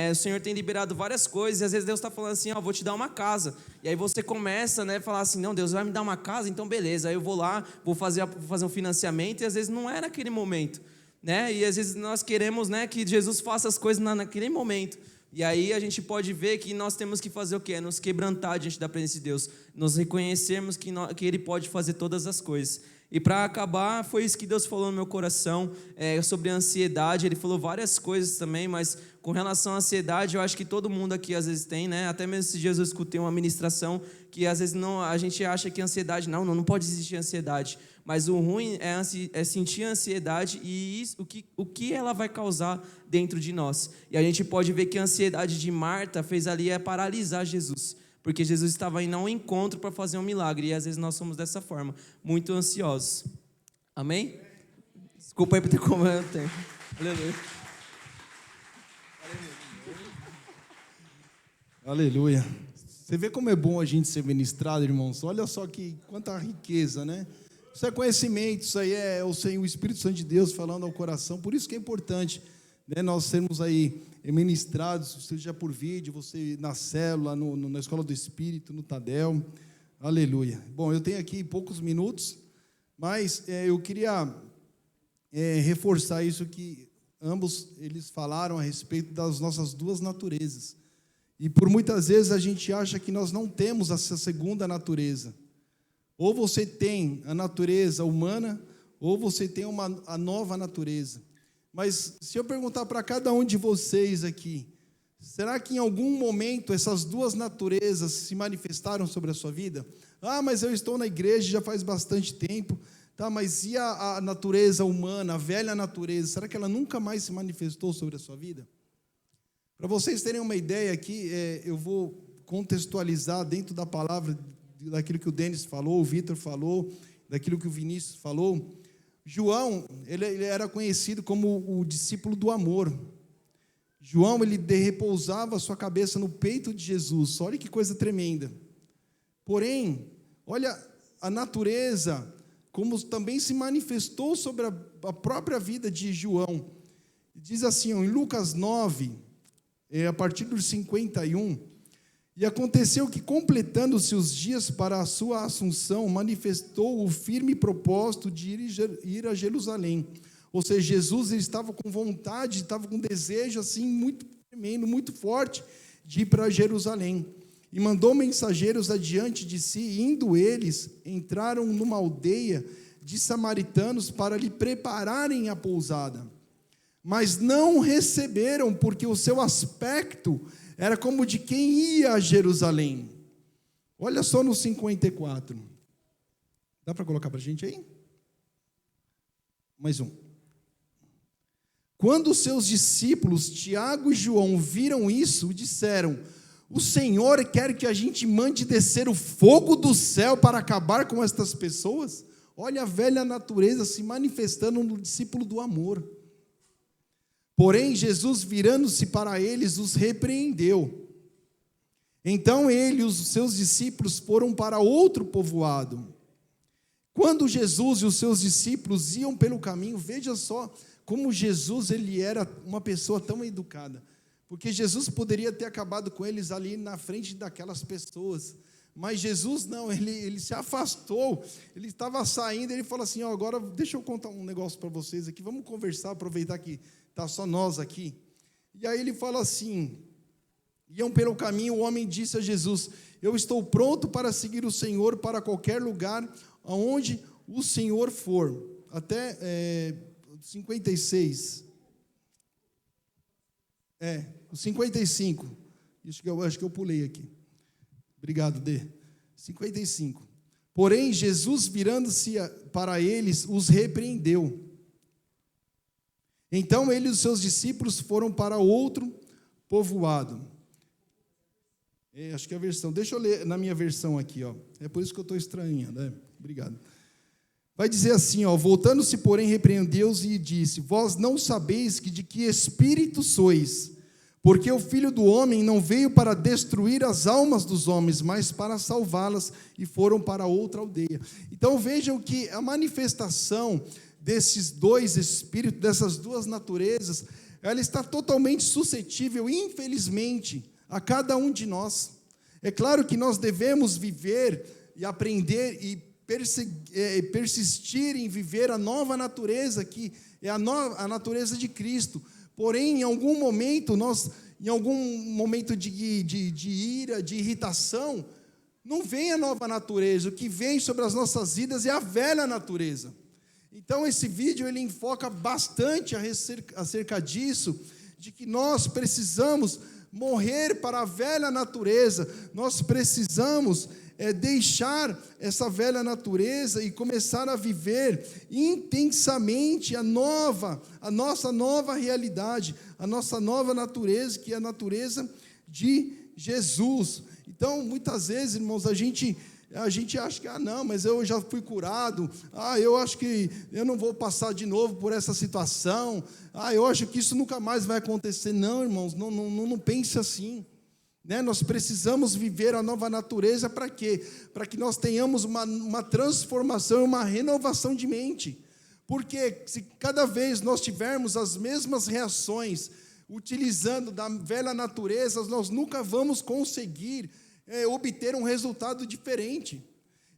O Senhor tem liberado várias coisas e às vezes Deus está falando assim: vou te dar uma casa. E aí você começa, né, a falar assim: não, Deus vai me dar uma casa, então beleza. Aí eu vou lá, vou fazer um financiamento, e às vezes não é naquele momento, né? E às vezes nós queremos, né, que Jesus faça as coisas naquele momento. E aí a gente pode ver que nós temos que fazer o quê? Nos quebrantar diante da presença de Deus, nos reconhecermos que Ele pode fazer todas as coisas. E para acabar, foi isso que Deus falou no meu coração, sobre a ansiedade. Ele falou várias coisas também, mas com relação à ansiedade, eu acho que todo mundo aqui às vezes tem, né? Até mesmo esses dias eu escutei uma ministração que às vezes a gente acha que ansiedade, não pode existir ansiedade. Mas o ruim é sentir a ansiedade e o que ela vai causar dentro de nós. E a gente pode ver que a ansiedade de Marta fez ali paralisar Jesus, porque Jesus estava indo ao encontro para fazer um milagre, e às vezes nós somos dessa forma, muito ansiosos. Amém? Desculpa aí por ter comentado o tempo. Aleluia.
Aleluia. Você vê como é bom a gente ser ministrado, irmãos? Olha só quanta riqueza, né? Isso é conhecimento, isso aí é o Espírito Santo de Deus falando ao coração. Por isso que é importante, né, nós sermos aí ministrados, seja por vídeo, você na célula, na Escola do Espírito, no Tadel. Aleluia. Bom, eu tenho aqui poucos minutos, mas eu queria reforçar isso que ambos eles falaram a respeito das nossas duas naturezas. E por muitas vezes a gente acha que nós não temos essa segunda natureza. Ou você tem a natureza humana, ou você tem a nova natureza. Mas se eu perguntar para cada um de vocês aqui, será que em algum momento essas duas naturezas se manifestaram sobre a sua vida? Ah, mas eu estou na igreja já faz bastante tempo. Tá, mas e a natureza humana, a velha natureza, será que ela nunca mais se manifestou sobre a sua vida? Para vocês terem uma ideia aqui, eu vou contextualizar dentro da palavra, daquilo que o Denis falou, o Vitor falou, daquilo que o Vinícius falou. João, ele era conhecido como o discípulo do amor. João, ele repousava a sua cabeça no peito de Jesus. Olha que coisa tremenda. Porém, olha a natureza, como também se manifestou sobre a própria vida de João. Diz assim, em Lucas 9, a partir dos 51, e aconteceu que, completando-se os dias para a sua assunção, manifestou o firme propósito de ir a Jerusalém. Ou seja, Jesus ele estava com vontade, estava com desejo assim, muito tremendo, muito forte, de ir para Jerusalém. E mandou mensageiros adiante de si, e indo eles, entraram numa aldeia de samaritanos para lhe prepararem a pousada. Mas não receberam, porque o seu aspecto era como de quem ia a Jerusalém. Olha só no 54. Dá para colocar para a gente aí? Mais um. Quando os seus discípulos, Tiago e João, viram isso, disseram: o Senhor quer que a gente mande descer o fogo do céu para acabar com estas pessoas? Olha a velha natureza se manifestando no discípulo do amor. Porém, Jesus, virando-se para eles, os repreendeu. Então ele e os seus discípulos foram para outro povoado. Quando Jesus e os seus discípulos iam pelo caminho, veja só como Jesus ele era uma pessoa tão educada. Porque Jesus poderia ter acabado com eles ali na frente daquelas pessoas. Mas Jesus não, ele se afastou, ele estava saindo, ele falou assim, agora deixa eu contar um negócio para vocês aqui, vamos conversar, aproveitar que está só nós aqui. E aí ele fala assim, iam pelo caminho, o homem disse a Jesus, eu estou pronto para seguir o Senhor para qualquer lugar aonde o Senhor for. Até 56. O 55. Acho que eu pulei aqui. Obrigado, Dê. 55. Porém, Jesus, virando-se para eles, os repreendeu. Então, ele e os seus discípulos foram para outro povoado. Acho que é a versão. Deixa eu ler na minha versão aqui. É por isso que eu estou estranhando. Obrigado. Vai dizer assim, voltando-se, porém, repreendeu-os e disse, vós não sabeis de que espírito sois, porque o Filho do Homem não veio para destruir as almas dos homens, mas para salvá-las, e foram para outra aldeia. Então vejam que a manifestação desses dois espíritos, dessas duas naturezas, ela está totalmente suscetível, infelizmente, a cada um de nós. É claro que nós devemos viver e aprender e persistir em viver a nova natureza, que é a natureza de Cristo. Porém, em algum momento de ira, de irritação, não vem a nova natureza. O que vem sobre as nossas vidas é a velha natureza. Então, esse vídeo ele enfoca bastante acerca disso, de que nós precisamos morrer para a velha natureza, nós precisamos deixar essa velha natureza e começar a viver intensamente a nossa nova realidade, a nossa nova natureza, que é a natureza de Jesus. Então, muitas vezes, irmãos, a gente acha que, não, mas eu já fui curado, eu acho que eu não vou passar de novo por essa situação, eu acho que isso nunca mais vai acontecer. Não, irmãos, não pense assim. Nós precisamos viver a nova natureza para quê? Para que nós tenhamos uma transformação, uma renovação de mente. Porque se cada vez nós tivermos as mesmas reações, utilizando da velha natureza, nós nunca vamos conseguir obter um resultado diferente.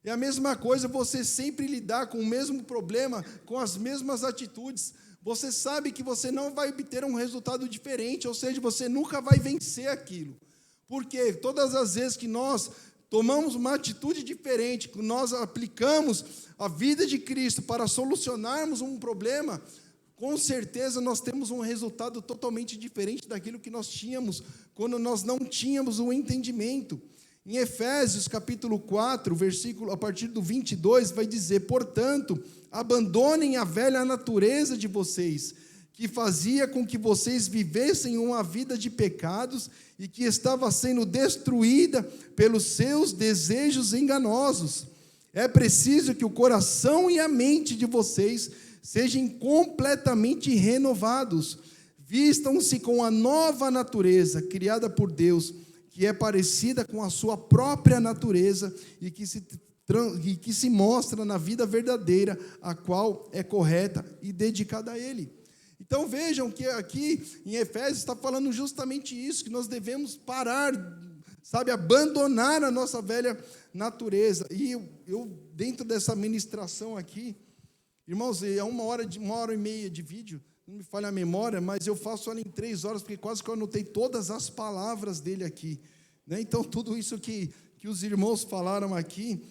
É a mesma coisa você sempre lidar com o mesmo problema, com as mesmas atitudes. Você sabe que você não vai obter um resultado diferente, ou seja, você nunca vai vencer aquilo. Porque todas as vezes que nós tomamos uma atitude diferente, nós aplicamos a vida de Cristo para solucionarmos um problema, com certeza nós temos um resultado totalmente diferente daquilo que nós tínhamos quando nós não tínhamos o entendimento. Em Efésios capítulo 4, versículo, a partir do 22, vai dizer: portanto, abandonem a velha natureza de vocês, que fazia com que vocês vivessem uma vida de pecados e que estava sendo destruída pelos seus desejos enganosos. É preciso que o coração e a mente de vocês sejam completamente renovados. Vistam-se com a nova natureza criada por Deus, que é parecida com a sua própria natureza e que se mostra na vida verdadeira, a qual é correta e dedicada a Ele. Então vejam que aqui em Efésios está falando justamente isso, que nós devemos parar, abandonar a nossa velha natureza. E eu dentro dessa ministração aqui, irmãos, é uma hora e meia de vídeo, não me falha a memória, mas eu faço ela em 3 horas, porque quase que eu anotei todas as palavras dele aqui, né? Então, tudo isso que os irmãos falaram aqui,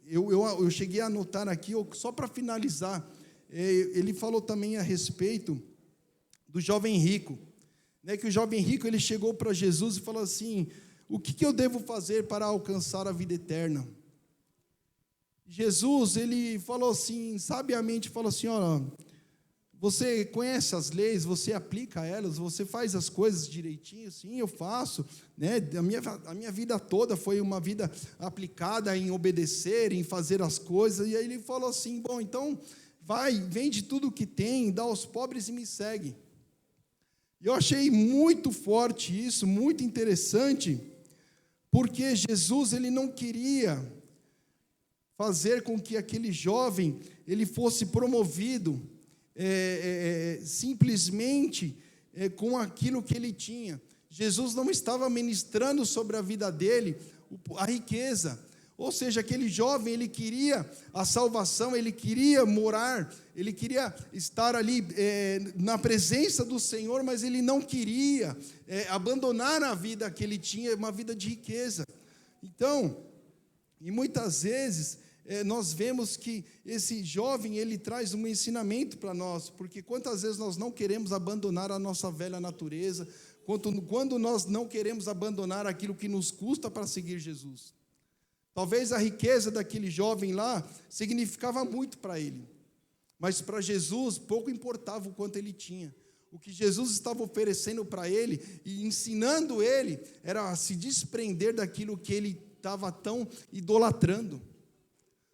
eu cheguei a anotar aqui, só para finalizar, ele falou também a respeito do jovem rico, né? Que o jovem rico, ele chegou para Jesus e falou assim: o que eu devo fazer para alcançar a vida eterna? Jesus, ele falou assim, sabiamente, falou assim: ó, você conhece as leis, você aplica elas, você faz as coisas direitinho? Sim, eu faço, né? A minha vida toda foi uma vida aplicada em obedecer, em fazer as coisas. E aí ele falou assim: bom, então vende tudo o que tem, dá aos pobres e me segue. Eu achei muito forte isso, muito interessante, porque Jesus, ele não queria fazer com que aquele jovem ele fosse promovido simplesmente com aquilo que ele tinha. Jesus não estava ministrando sobre a vida dele a riqueza. Ou seja, aquele jovem, ele queria a salvação, ele queria morar, ele queria estar ali na presença do Senhor, mas ele não queria abandonar a vida que ele tinha, uma vida de riqueza. Então, e muitas vezes, nós vemos que esse jovem, ele traz um ensinamento para nós, porque quantas vezes nós não queremos abandonar a nossa velha natureza, quando nós não queremos abandonar aquilo que nos custa para seguir Jesus. Talvez a riqueza daquele jovem lá significava muito para ele, mas para Jesus pouco importava o quanto ele tinha. O que Jesus estava oferecendo para ele e ensinando ele era a se desprender daquilo que ele estava tão idolatrando.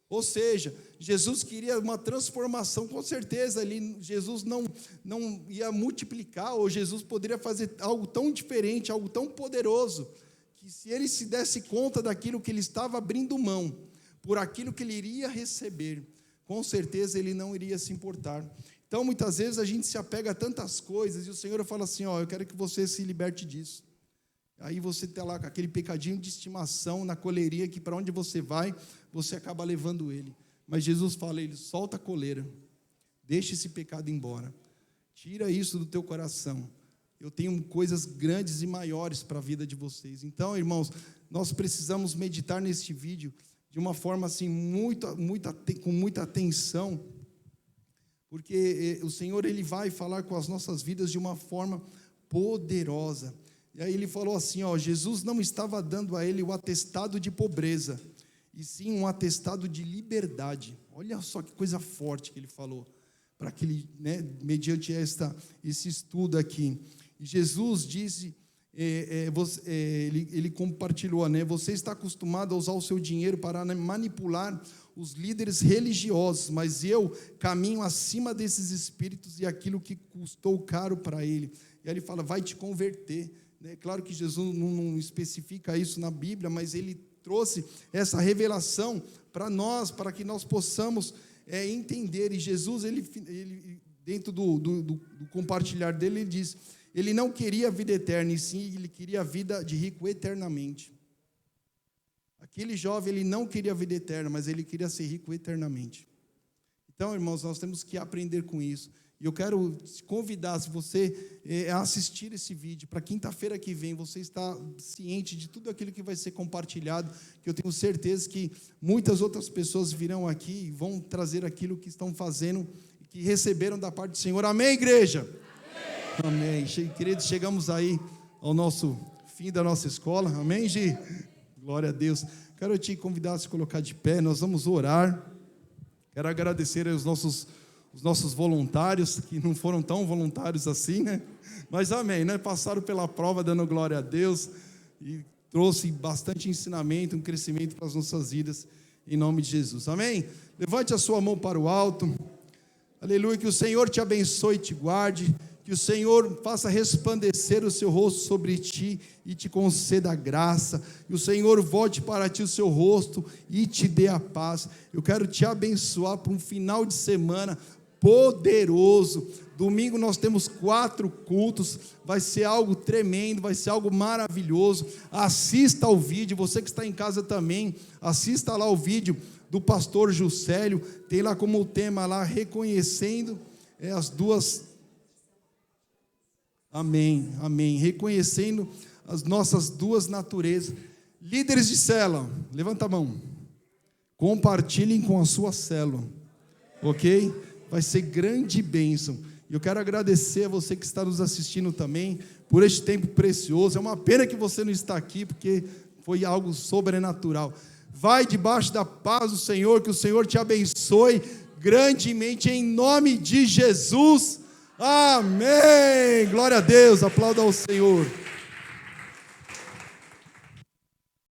Ou seja, Jesus queria uma transformação, com certeza, Jesus não ia multiplicar, ou Jesus poderia fazer algo tão diferente, algo tão poderoso, que se ele se desse conta daquilo que ele estava abrindo mão, por aquilo que ele iria receber, com certeza ele não iria se importar. Então, muitas vezes a gente se apega a tantas coisas, e o Senhor fala assim: ó, eu quero que você se liberte disso. Aí você está lá com aquele pecadinho de estimação na coleirinha, que para onde você vai, você acaba levando ele. Mas Jesus fala: ele solta a coleira, deixa esse pecado embora, tira isso do teu coração. Eu tenho coisas grandes e maiores para a vida de vocês. Então, irmãos, nós precisamos meditar neste vídeo de uma forma assim, com muita atenção, porque o Senhor, ele vai falar com as nossas vidas de uma forma poderosa. E aí ele falou assim, ó, Jesus não estava dando a ele o atestado de pobreza, e sim um atestado de liberdade. Olha só que coisa forte que ele falou, para que ele, né, mediante esse estudo aqui. E Jesus disse, ele compartilhou, né, você está acostumado a usar o seu dinheiro para manipular os líderes religiosos, mas eu caminho acima desses espíritos e aquilo que custou caro para ele. E aí ele fala, vai te converter. É claro que Jesus não especifica isso na Bíblia, mas ele trouxe essa revelação para nós, para que nós possamos entender. E Jesus, ele dentro do compartilhar dele, ele diz, ele não queria a vida eterna, e sim, ele queria a vida de rico eternamente. Aquele jovem, ele não queria a vida eterna, mas ele queria ser rico eternamente. Então, irmãos, nós temos que aprender com isso. E eu quero te convidar, se você assistir esse vídeo, para quinta-feira que vem, você está ciente de tudo aquilo que vai ser compartilhado, que eu tenho certeza que muitas outras pessoas virão aqui e vão trazer aquilo que estão fazendo, que receberam da parte do Senhor. Amém, igreja? Amém. Amém. Queridos, chegamos aí ao nosso fim da nossa escola. Amém, Gi? Glória a Deus. Quero te convidar a se colocar de pé, nós vamos orar. Quero agradecer aos nossos voluntários, que não foram tão voluntários assim, né? Mas amém, né? Passaram pela prova dando glória a Deus e trouxe bastante ensinamento, um crescimento para as nossas vidas, em nome de Jesus. Amém? Levante a sua mão para o alto. Aleluia, que o Senhor te abençoe e te guarde, que o Senhor faça resplandecer o seu rosto sobre ti e te conceda graça, e o Senhor volte para ti o seu rosto e te dê a paz. Eu quero te abençoar para um final de semana poderoso. Domingo nós temos 4 cultos, vai ser algo tremendo, vai ser algo maravilhoso. Assista ao vídeo, você que está em casa também, assista lá o vídeo do pastor Juscelio, tem lá como tema lá, reconhecendo as duas... Amém, amém. Reconhecendo as nossas duas naturezas. Líderes de célula, levanta a mão. Compartilhem com a sua célula, ok? Vai ser grande bênção. E eu quero agradecer a você que está nos assistindo também, por este tempo precioso. É uma pena que você não está aqui, porque foi algo sobrenatural. Vai debaixo da paz do Senhor, que o Senhor te abençoe grandemente, em nome de Jesus. Amém. Glória a Deus. Aplauda ao Senhor.